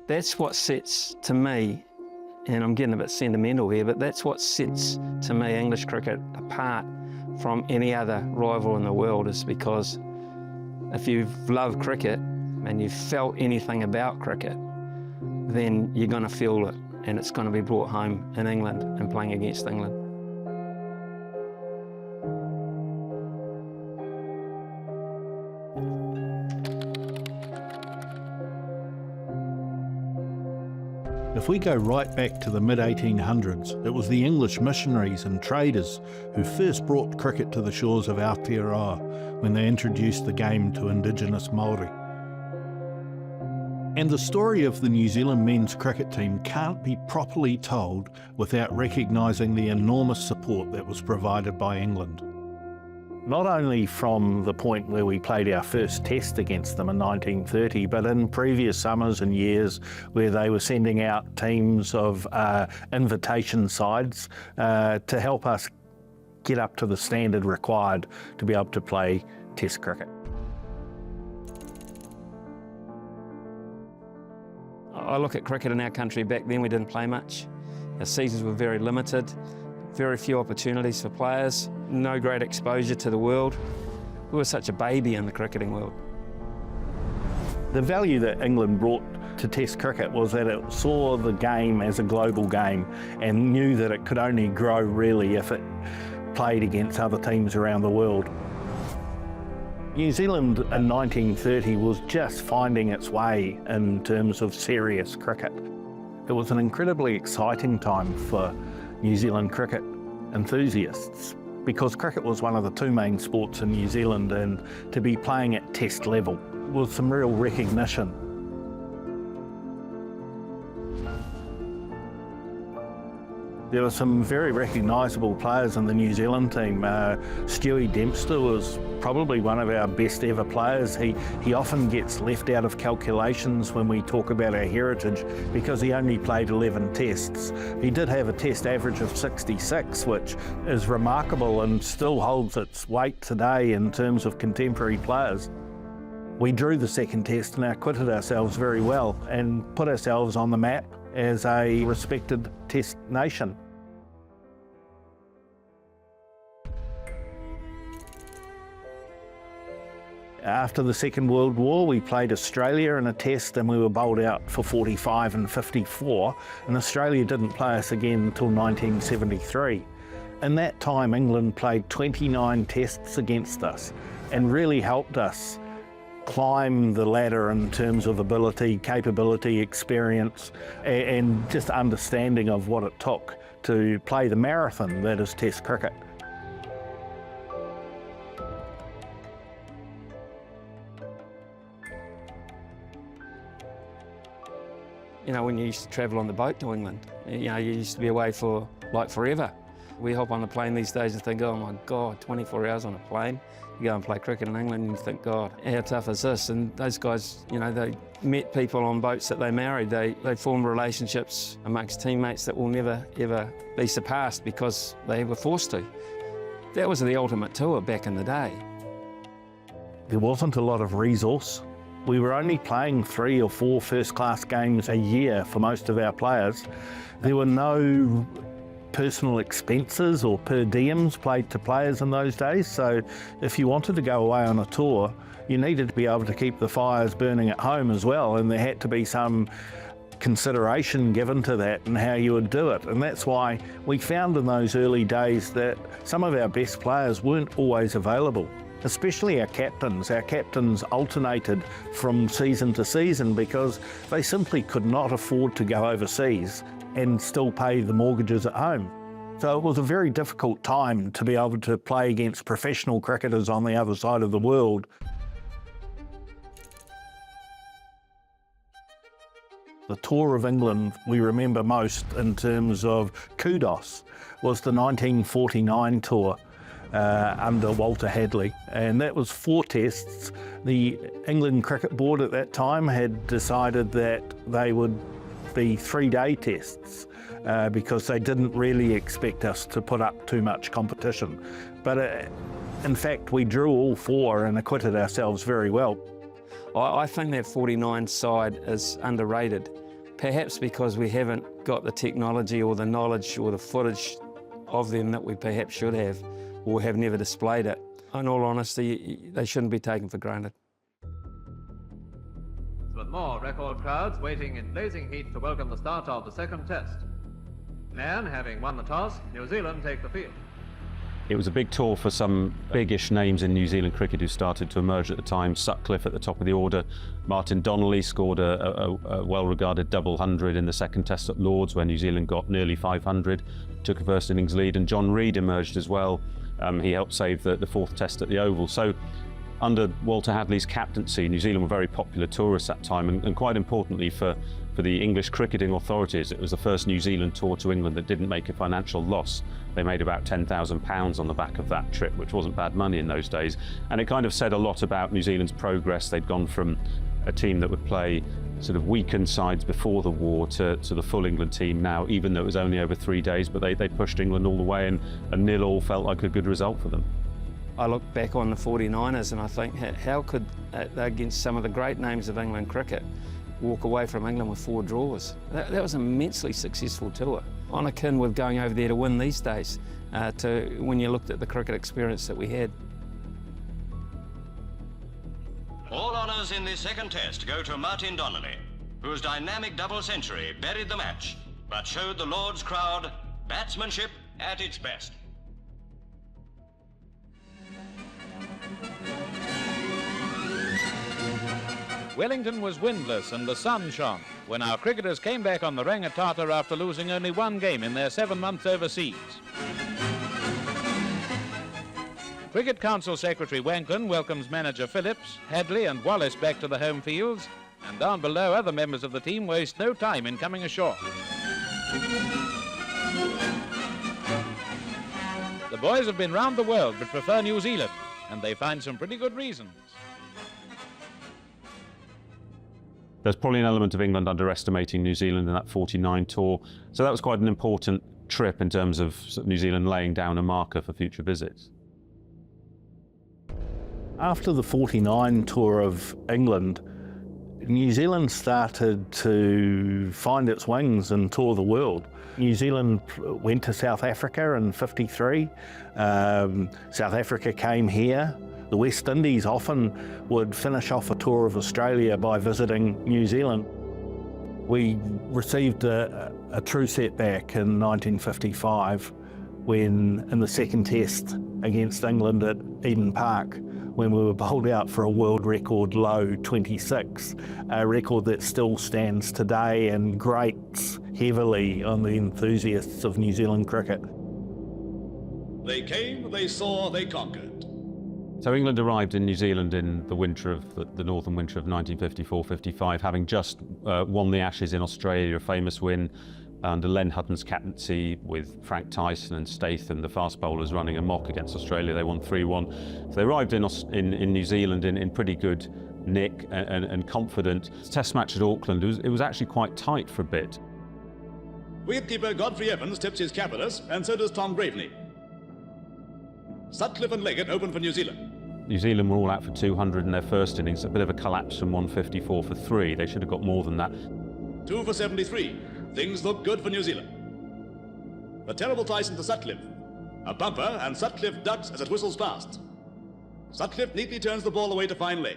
That's what sets, to me, and I'm getting a bit sentimental here, but that's what sets, to me, English cricket apart from any other rival in the world, is because if you've loved cricket and you've felt anything about cricket, then you're going to feel it, and it's going to be brought home in England and playing against England. If we go right back to the mid-1800s, it was the English missionaries and traders who first brought cricket to the shores of Aotearoa when they introduced the game to Indigenous Māori. And the story of the New Zealand men's cricket team can't be properly told without recognising the enormous support that was provided by England. Not only from the point where we played our first test against them in 1930, but in previous summers and years where they were sending out teams of invitation sides to help us get up to the standard required to be able to play test cricket. I look at cricket in our country back then, we didn't play much. Our seasons were very limited, very few opportunities for players, no great exposure to the world. We were such a baby in the cricketing world. The value that England brought to Test cricket was that it saw the game as a global game and knew that it could only grow really if it played against other teams around the world. New Zealand in 1930 was just finding its way in terms of serious cricket. It was an incredibly exciting time for New Zealand cricket enthusiasts because cricket was one of the two main sports in New Zealand, and to be playing at test level was some real recognition. There were some very recognisable players in the New Zealand team. Stewie Dempster was probably one of our best ever players. He often gets left out of calculations when we talk about our heritage because he only played 11 tests. He did have a test average of 66, which is remarkable and still holds its weight today in terms of contemporary players. We drew the second test and acquitted ourselves very well and put ourselves on the map as a respected test nation. After the Second World War, we played Australia in a test and we were bowled out for 45 and 54, and Australia didn't play us again until 1973. In that time, England played 29 tests against us and really helped us climb the ladder in terms of ability, capability, experience, and just understanding of what it took to play the marathon that is Test cricket. You know, when you used to travel on the boat to England, you know, you used to be away for like forever. We hop on a plane these days and think, oh my God, 24 hours on a plane. You go and play cricket in England and you think, God, how tough is this? And those guys, you know, they met people on boats that they married. They formed relationships amongst teammates that will never, ever be surpassed because they were forced to. That was the ultimate tour back in the day. There wasn't a lot of resource. We were only playing 3 or 4 first-class games a year for most of our players. There were no personal expenses or per diems paid to players in those days, so if you wanted to go away on a tour, you needed to be able to keep the fires burning at home as well, and there had to be some consideration given to that and how you would do it. And that's why we found in those early days that some of our best players weren't always available. Especially our captains. Our captains alternated from season to season because they simply could not afford to go overseas and still pay the mortgages at home. So it was a very difficult time to be able to play against professional cricketers on the other side of the world. The tour of England we remember most in terms of kudos was the 1949 tour. Under Walter Hadley, and that was 4 tests. The England Cricket Board at that time had decided that they would be 3-day tests because they didn't really expect us to put up too much competition. But in fact, we drew all 4 and acquitted ourselves very well. I think that 49 side is underrated. perhaps because we haven't got the technology or the knowledge or the footage of them that we perhaps should have, or have never displayed it. In all honesty, they shouldn't be taken for granted. With more record crowds waiting in blazing heat to welcome the start of the second test. And having won the toss, New Zealand take the field. It was a big tour for some biggish names in New Zealand cricket who started to emerge at the time. Sutcliffe at the top of the order. Martin Donnelly scored a well-regarded double hundred in the second test at Lords, where New Zealand got nearly 500, took a first innings lead, and John Reid emerged as well. He helped save the fourth test at the Oval. So under Walter Hadley's captaincy, New Zealand were very popular tourists that time, and quite importantly for the English cricketing authorities, it was the first New Zealand tour to England that didn't make a financial loss. They made about £10,000 on the back of that trip, which wasn't bad money in those days. And it kind of said a lot about New Zealand's progress. They'd gone from a team that would play sort of weakened sides before the war to the full England team now, even though it was only over 3 days, but they pushed England all the way, and 0-0 felt like a good result for them. I look back on the 49ers and I think, how could, against some of the great names of England cricket, walk away from England with 4 draws? That was an immensely successful tour, on akin with going over there to win these days, when you looked at the cricket experience that we had. All honours in the second test go to Martin Donnelly, whose dynamic double century buried the match, but showed the Lord's crowd batsmanship at its best. Wellington was windless and the sun shone when our cricketers came back on the Rangataata after losing only 1 game in their 7 months overseas. Cricket Council Secretary Wanklin welcomes manager Phillips, Hadley and Wallace back to the home fields, and down below other members of the team waste no time in coming ashore. The boys have been round the world but prefer New Zealand, and they find some pretty good reasons. There's probably an element of England underestimating New Zealand in that 49 tour. So that was quite an important trip in terms of New Zealand laying down a marker for future visits. After the 49 tour of England, New Zealand started to find its wings and tour the world. New Zealand went to South Africa in '53. South Africa came here. The West Indies often would finish off a tour of Australia by visiting New Zealand. We received a true setback in 1955 when, in the second test against England at Eden Park, when we were bowled out for a world record low 26, a record that still stands today and grates heavily on the enthusiasts of New Zealand cricket. They came, they saw, they conquered. So England arrived in New Zealand in the winter of the northern winter of 1954-55, having just won the Ashes in Australia, a famous win under Len Hutton's captaincy with Frank Tyson and Statham, the fast bowlers, running amok against Australia. They won 3-1. So they arrived in New Zealand in pretty good nick and confident. Test match at Auckland, it was actually quite tight for a bit. Wicketkeeper Godfrey Evans tips his capitalist, and so does Tom Graveney. Sutcliffe and Leggett open for New Zealand. New Zealand were all out for 200 in their first innings, a bit of a collapse from 154 for 3. They should have got more than that. 2 for 73. Things look good for New Zealand. A terrible Tyson to Sutcliffe. A bumper, and Sutcliffe ducks as it whistles past. Sutcliffe neatly turns the ball away to fine leg.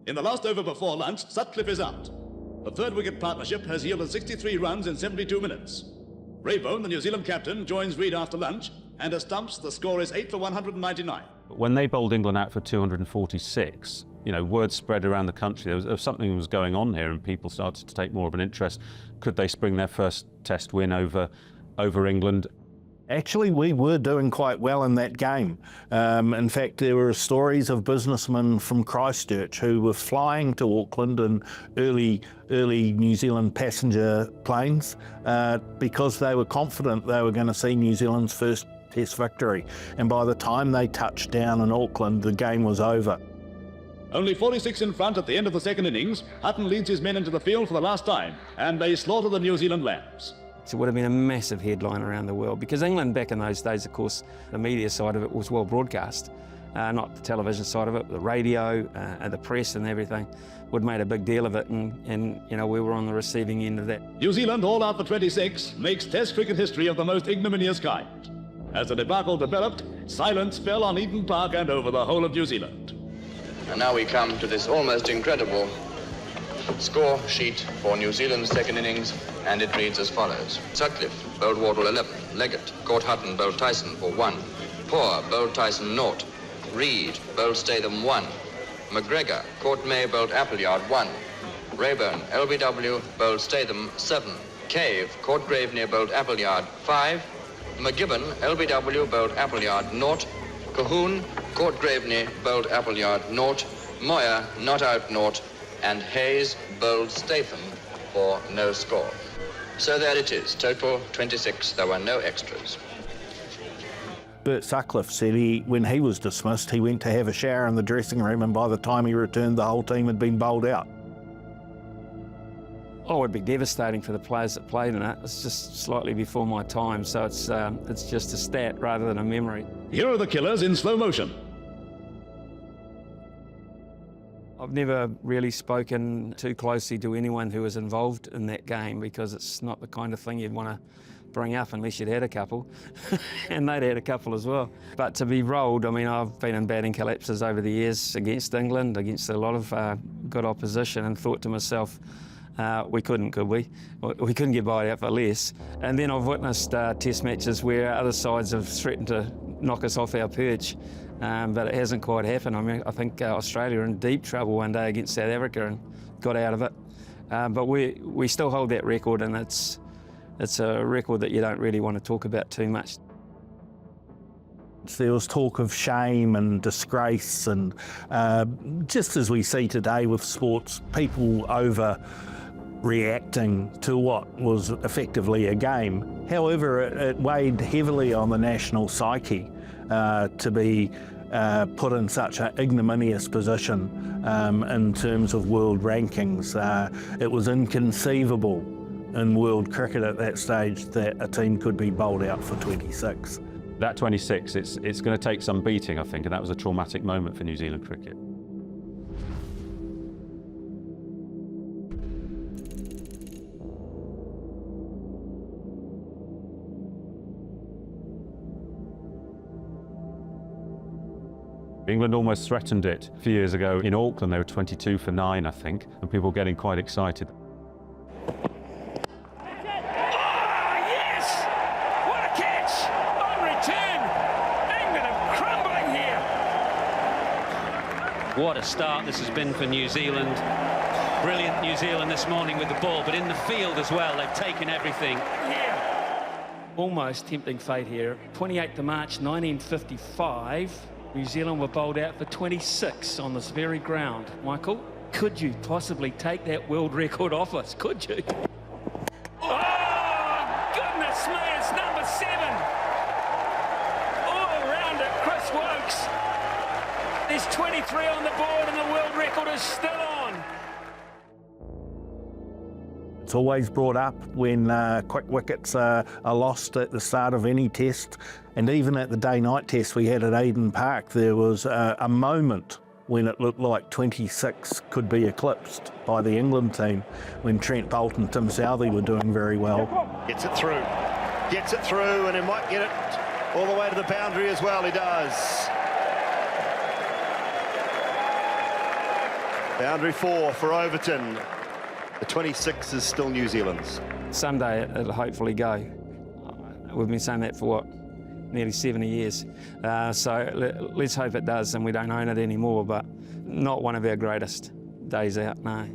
In the last over before lunch, Sutcliffe is out. The third wicket partnership has yielded 63 runs in 72 minutes. Raybone, the New Zealand captain, joins Reid after lunch, and as stumps, the score is 8 for 199. When they bowled England out for 246, word spread around the country. There was something that was going on here, and people started to take more of an interest. Could they spring their first test win over England? Actually, we were doing quite well in that game. In fact, there were stories of businessmen from Christchurch who were flying to Auckland in early New Zealand passenger planes because they were confident they were going to see New Zealand's first test victory. And by the time they touched down in Auckland, the game was over. Only 46 in front at the end of the second innings, Hutton leads his men into the field for the last time, and they slaughter the New Zealand Lambs. It would have been a massive headline around the world, because England back in those days, of course, the media side of it was well broadcast. not the television side of it, the radio and the press and everything would made a big deal of it, and you know, we were on the receiving end of that. New Zealand, all out for 26, makes Test cricket history of the most ignominious kind. As the debacle developed, silence fell on Eden Park and over the whole of New Zealand. And now we come to this almost incredible score sheet for New Zealand's second innings, and it reads as follows. Sutcliffe bowled Wardle 11, Leggett caught Hutton, bowled Tyson for 1, Poor bowled Tyson 0, Reed bowled Statham 1, McGregor caught May, bowled Appleyard 1, Rayburn LBW bowled Statham 7, Cave caught Graveney, bowled Appleyard 5, McGibbon LBW bowled Appleyard 0, Cahoon caught Graveney, bowled Appleyard 0, Moyer not out 0, and Hayes bowled Statham for no score. So there it is, total 26, there were no extras. Bert Sutcliffe said when he was dismissed, he went to have a shower in the dressing room, and by the time he returned, the whole team had been bowled out. Oh, it would be devastating for the players that played in it. It's just slightly before my time, so it's just a stat rather than a memory. Here are the killers in slow motion. I've never really spoken too closely to anyone who was involved in that game, because it's not the kind of thing you'd want to bring up unless you'd had a couple, and they'd had a couple as well. But to be rolled, I mean, I've been in batting collapses over the years against England, against a lot of good opposition, and thought to myself, we couldn't, could we? We couldn't get by out for less. And then I've witnessed test matches where other sides have threatened to knock us off our perch, but it hasn't quite happened. I mean, I think Australia were in deep trouble one day against South Africa and got out of it. But we still hold that record, and it's a record that you don't really want to talk about too much. There was talk of shame and disgrace, and just as we see today with sports, people overreacting to what was effectively a game. However, it weighed heavily on the national psyche to be put in such an ignominious position in terms of world rankings. It was inconceivable in world cricket at that stage that a team could be bowled out for 26. That 26, it's going to take some beating, I think, and that was a traumatic moment for New Zealand cricket. England almost threatened it a few years ago in Auckland. They were 22 for 9, I think, and people were getting quite excited. What a start this has been for New Zealand. Brilliant New Zealand this morning with the ball, but in the field as well, they've taken everything. Almost tempting fate here. 28th of March 1955, New Zealand were bowled out for 26 on this very ground. Michael, could you possibly take that world record off us? Could you? Oh, goodness me, it's number 7. All around it, Chris Wokes. There's 23 on the board, and the world record is still on. It's always brought up when quick wickets are lost at the start of any test, and even at the day-night test we had at Eden Park, there was a moment when it looked like 26 could be eclipsed by the England team, when Trent Boult and Tim Southee were doing very well. Gets it through, and he might get it all the way to the boundary as well. He does. Boundary 4 for Overton. The 26 is still New Zealand's. Someday it'll hopefully go. We've been saying that for what, nearly 70 years. So let's hope it does, and we don't own it anymore, but not one of our greatest days out, no.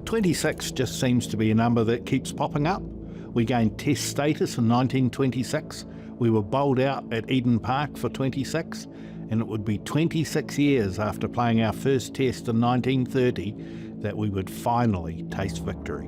26 just seems to be a number that keeps popping up. We gained test status in 1926. We were bowled out at Eden Park for 26. And it would be 26 years after playing our first test in 1930 that we would finally taste victory.